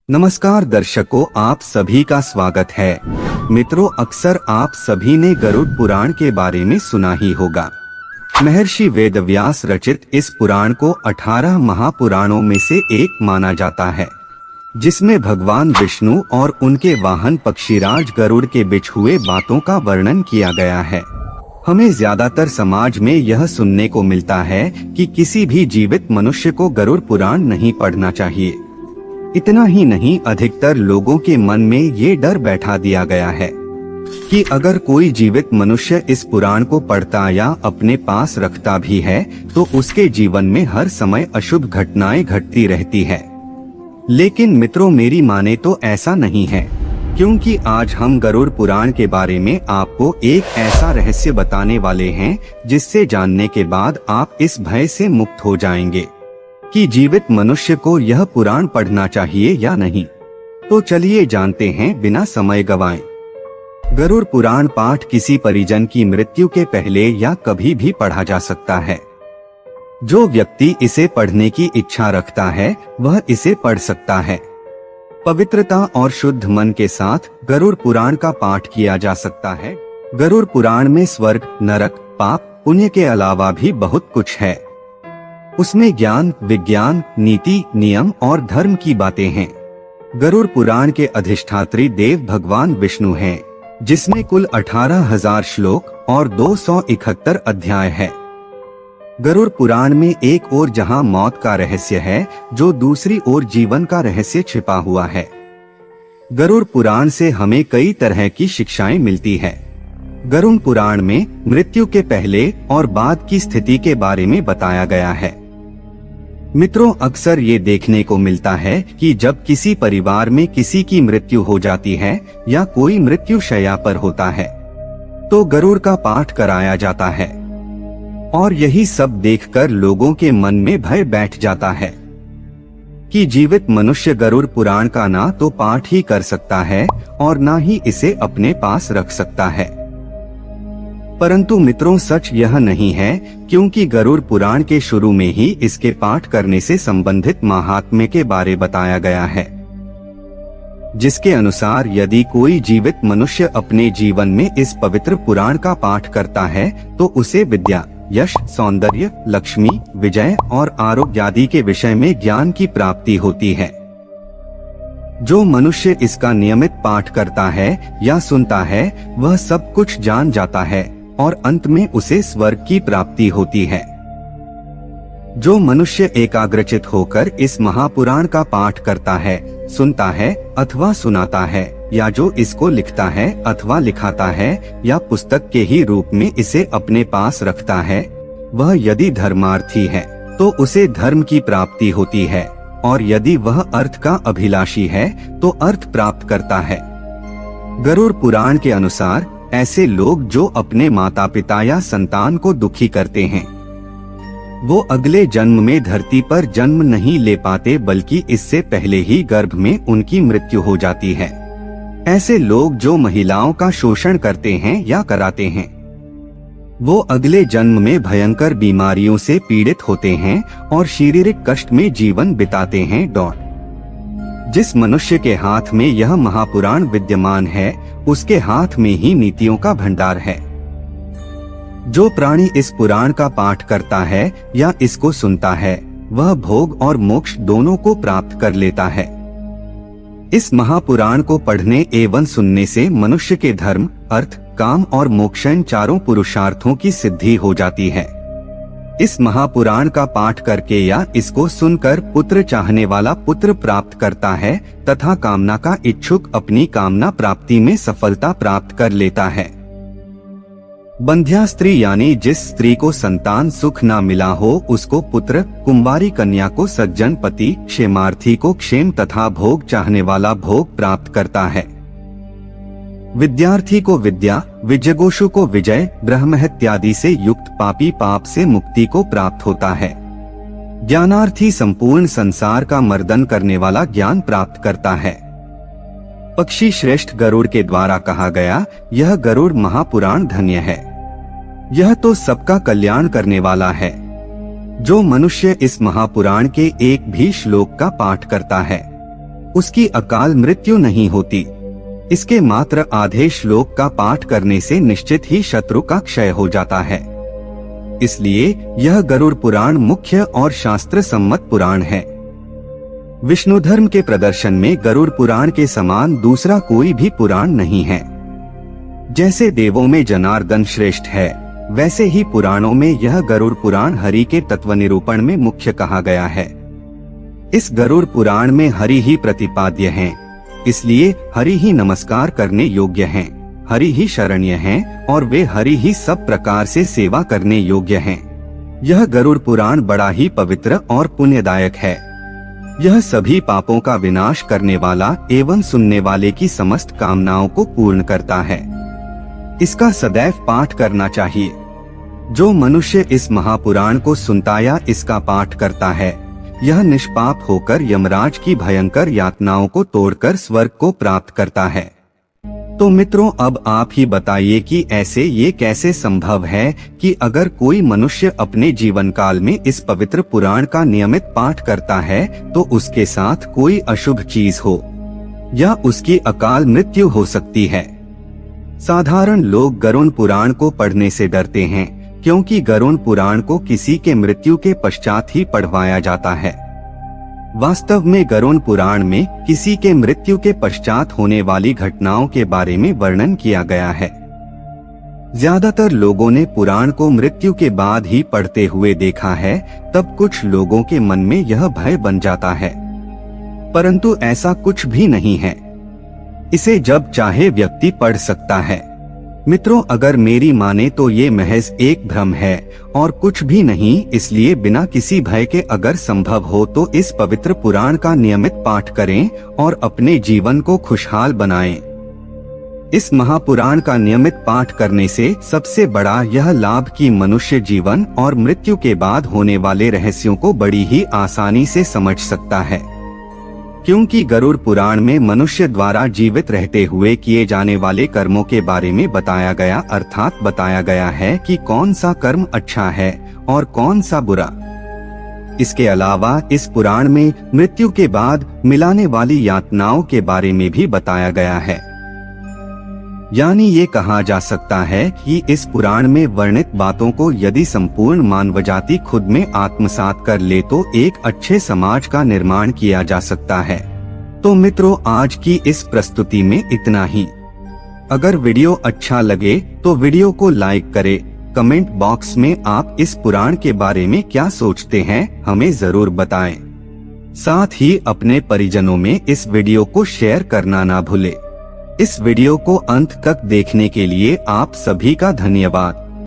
नमस्कार दर्शकों, आप सभी का स्वागत है। मित्रों, अक्सर आप सभी ने गरुड़ पुराण के बारे में सुना ही होगा। महर्षि वेदव्यास रचित इस पुराण को 18 महापुराणों में से एक माना जाता है, जिसमें भगवान विष्णु और उनके वाहन पक्षीराज गरुड़ के बीच हुए बातों का वर्णन किया गया है। हमें ज्यादातर समाज में यह सुनने को मिलता है कि किसी भी जीवित मनुष्य को गरुड़ पुराण नहीं पढ़ना चाहिए। इतना ही नहीं, अधिकतर लोगों के मन में ये डर बैठा दिया गया है कि अगर कोई जीवित मनुष्य इस पुराण को पढ़ता या अपने पास रखता भी है तो उसके जीवन में हर समय अशुभ घटनाएं घटती रहती है। लेकिन मित्रों, मेरी माने तो ऐसा नहीं है, क्योंकि आज हम गरुड़ पुराण के बारे में आपको एक ऐसा रहस्य बताने वाले हैं जिससे जानने के बाद आप इस भय से मुक्त हो जाएंगे कि जीवित मनुष्य को यह पुराण पढ़ना चाहिए या नहीं। तो चलिए जानते हैं बिना समय गवाएं। गरुड़ पुराण पाठ किसी परिजन की मृत्यु के पहले या कभी भी पढ़ा जा सकता है। जो व्यक्ति इसे पढ़ने की इच्छा रखता है वह इसे पढ़ सकता है। पवित्रता और शुद्ध मन के साथ गरुड़ पुराण का पाठ किया जा सकता है। गरुड़ पुराण में स्वर्ग, नरक, पाप, पुण्य के अलावा भी बहुत कुछ है। उसमें ज्ञान, विज्ञान, नीति, नियम और धर्म की बातें हैं। गरुड़ पुराण के अधिष्ठात्री देव भगवान विष्णु हैं, जिसमें कुल 18,000 श्लोक और 271 अध्याय है। गरुड़ पुराण में एक ओर जहां मौत का रहस्य है, जो दूसरी ओर जीवन का रहस्य छिपा हुआ है। गरुड़ पुराण से हमें कई तरह की शिक्षाएं मिलती है। गरुड़ पुराण में मृत्यु के पहले और बाद की स्थिति के बारे में बताया गया है। मित्रों, अक्सर ये देखने को मिलता है कि जब किसी परिवार में किसी की मृत्यु हो जाती है या कोई मृत्यु शैया पर होता है तो गरुड़ का पाठ कराया जाता है, और यही सब देखकर लोगों के मन में भय बैठ जाता है कि जीवित मनुष्य गरुड़ पुराण का ना तो पाठ ही कर सकता है और ना ही इसे अपने पास रख सकता है। परंतु मित्रों, सच यह नहीं है, क्योंकि गरुड़ पुराण के शुरू में ही इसके पाठ करने से संबंधित महात्म्य के बारे बताया गया है, जिसके अनुसार यदि कोई जीवित मनुष्य अपने जीवन में इस पवित्र पुराण का पाठ करता है तो उसे विद्या, यश, सौंदर्य, लक्ष्मी, विजय और आरोग्य आदि के विषय में ज्ञान की प्राप्ति होती है। जो मनुष्य इसका नियमित पाठ करता है या सुनता है वह सब कुछ जान जाता है और अंत में उसे स्वर्ग की प्राप्ति होती है। जो मनुष्य एकाग्रचित होकर इस महापुराण का पाठ करता है, सुनता है अथवा सुनाता है, या जो इसको लिखता है अथवा लिखाता है या पुस्तक के ही रूप में इसे अपने पास रखता है, वह यदि धर्मार्थी है तो उसे धर्म की प्राप्ति होती है, और यदि वह अर्थ का अभिलाषी है तो अर्थ प्राप्त करता है। गरुड़ पुराण के अनुसार ऐसे लोग जो अपने माता पिता या संतान को दुखी करते हैं वो अगले जन्म में धरती पर जन्म नहीं ले पाते, बल्कि इससे पहले ही गर्भ में उनकी मृत्यु हो जाती है। ऐसे लोग जो महिलाओं का शोषण करते हैं या कराते हैं वो अगले जन्म में भयंकर बीमारियों से पीड़ित होते हैं और शारीरिक कष्ट में जीवन बिताते हैं। जिस मनुष्य के हाथ में यह महापुराण विद्यमान है उसके हाथ में ही नीतियों का भंडार है। जो प्राणी इस पुराण का पाठ करता है या इसको सुनता है वह भोग और मोक्ष दोनों को प्राप्त कर लेता है। इस महापुराण को पढ़ने एवं सुनने से मनुष्य के धर्म, अर्थ, काम और मोक्षन चारों पुरुषार्थों की सिद्धि हो जाती है। इस महापुराण का पाठ करके या इसको सुनकर पुत्र चाहने वाला पुत्र प्राप्त करता है तथा कामना का इच्छुक अपनी कामना प्राप्ति में सफलता प्राप्त कर लेता है। बंध्या स्त्री यानी जिस स्त्री को संतान सुख न मिला हो उसको पुत्र, कुंवारी कन्या को सज्जन पति, क्षेमार्थी को क्षेम तथा भोग चाहने वाला भोग प्राप्त करता है। विद्यार्थी को विद्या, विजयगोषु को विजय, ब्रह्महत्यादि से युक्त पापी पाप से मुक्ति को प्राप्त होता है। ज्ञानार्थी संपूर्ण संसार का मर्दन करने वाला ज्ञान प्राप्त करता है। पक्षी श्रेष्ठ गरुड़ के द्वारा कहा गया यह गरुड़ महापुराण धन्य है। यह तो सबका कल्याण करने वाला है। जो मनुष्य इस महापुराण के एक भी श्लोक का पाठ करता है उसकी अकाल मृत्यु नहीं होती। इसके मात्र आधे श्लोक का पाठ करने से निश्चित ही शत्रु का क्षय हो जाता है। इसलिए यह गरुड़ पुराण मुख्य और शास्त्र सम्मत पुराण है। विष्णु धर्म के प्रदर्शन में गरुड़ पुराण के समान दूसरा कोई भी पुराण नहीं है। जैसे देवों में जनार्दन श्रेष्ठ है, वैसे ही पुराणों में यह गरुड़ पुराण हरि के तत्व निरूपण में मुख्य कहा गया है। इस गरुड़ पुराण में हरि ही प्रतिपाद्य हैं, इसलिए हरि ही नमस्कार करने योग्य हैं, हरि ही शरण्य हैं और वे हरि ही सब प्रकार से सेवा करने योग्य हैं। यह गरुड़ पुराण बड़ा ही पवित्र और पुण्यदायक है। यह सभी पापों का विनाश करने वाला एवं सुनने वाले की समस्त कामनाओं को पूर्ण करता है। इसका सदैव पाठ करना चाहिए। जो मनुष्य इस महापुराण को सुनता या इसका पाठ करता है, यह निष्पाप होकर यमराज की भयंकर यातनाओं को तोड़कर स्वर्ग को प्राप्त करता है। तो मित्रों, अब आप ही बताइए कि ऐसे ये कैसे संभव है कि अगर कोई मनुष्य अपने जीवन काल में इस पवित्र पुराण का नियमित पाठ करता है तो उसके साथ कोई अशुभ चीज हो या उसकी अकाल मृत्यु हो सकती है। साधारण लोग गरुड़ पुराण को पढ़ने से डरते हैं, क्योंकि गरुड़ पुराण को किसी के मृत्यु के पश्चात ही पढ़वाया जाता है। वास्तव में गरुड़ पुराण में किसी के मृत्यु के पश्चात होने वाली घटनाओं के बारे में वर्णन किया गया है। ज्यादातर लोगों ने पुराण को मृत्यु के बाद ही पढ़ते हुए देखा है, तब कुछ लोगों के मन में यह भय बन जाता है, परंतु ऐसा कुछ भी नहीं है। इसे जब चाहे व्यक्ति पढ़ सकता है। मित्रों, अगर मेरी माने तो ये महज एक भ्रम है और कुछ भी नहीं। इसलिए बिना किसी भय के अगर संभव हो तो इस पवित्र पुराण का नियमित पाठ करें और अपने जीवन को खुशहाल बनाएं। इस महापुराण का नियमित पाठ करने से सबसे बड़ा यह लाभ कि मनुष्य जीवन और मृत्यु के बाद होने वाले रहस्यों को बड़ी ही आसानी से समझ सकता है, क्योंकि गरुड़ पुराण में मनुष्य द्वारा जीवित रहते हुए किए जाने वाले कर्मों के बारे में बताया गया, अर्थात बताया गया है कि कौन सा कर्म अच्छा है और कौन सा बुरा। इसके अलावा इस पुराण में मृत्यु के बाद मिलाने वाली यातनाओं के बारे में भी बताया गया है। यानी ये कहा जा सकता है कि इस पुराण में वर्णित बातों को यदि संपूर्ण मानव जाति खुद में आत्मसात कर ले तो एक अच्छे समाज का निर्माण किया जा सकता है। तो मित्रों, आज की इस प्रस्तुति में इतना ही। अगर वीडियो अच्छा लगे तो वीडियो को लाइक करें। कमेंट बॉक्स में आप इस पुराण के बारे में क्या सोचते हैं, हमें जरूर बताएं। साथ ही अपने परिजनों में इस वीडियो को शेयर करना ना भूलें। इस वीडियो को अंत तक देखने के लिए आप सभी का धन्यवाद।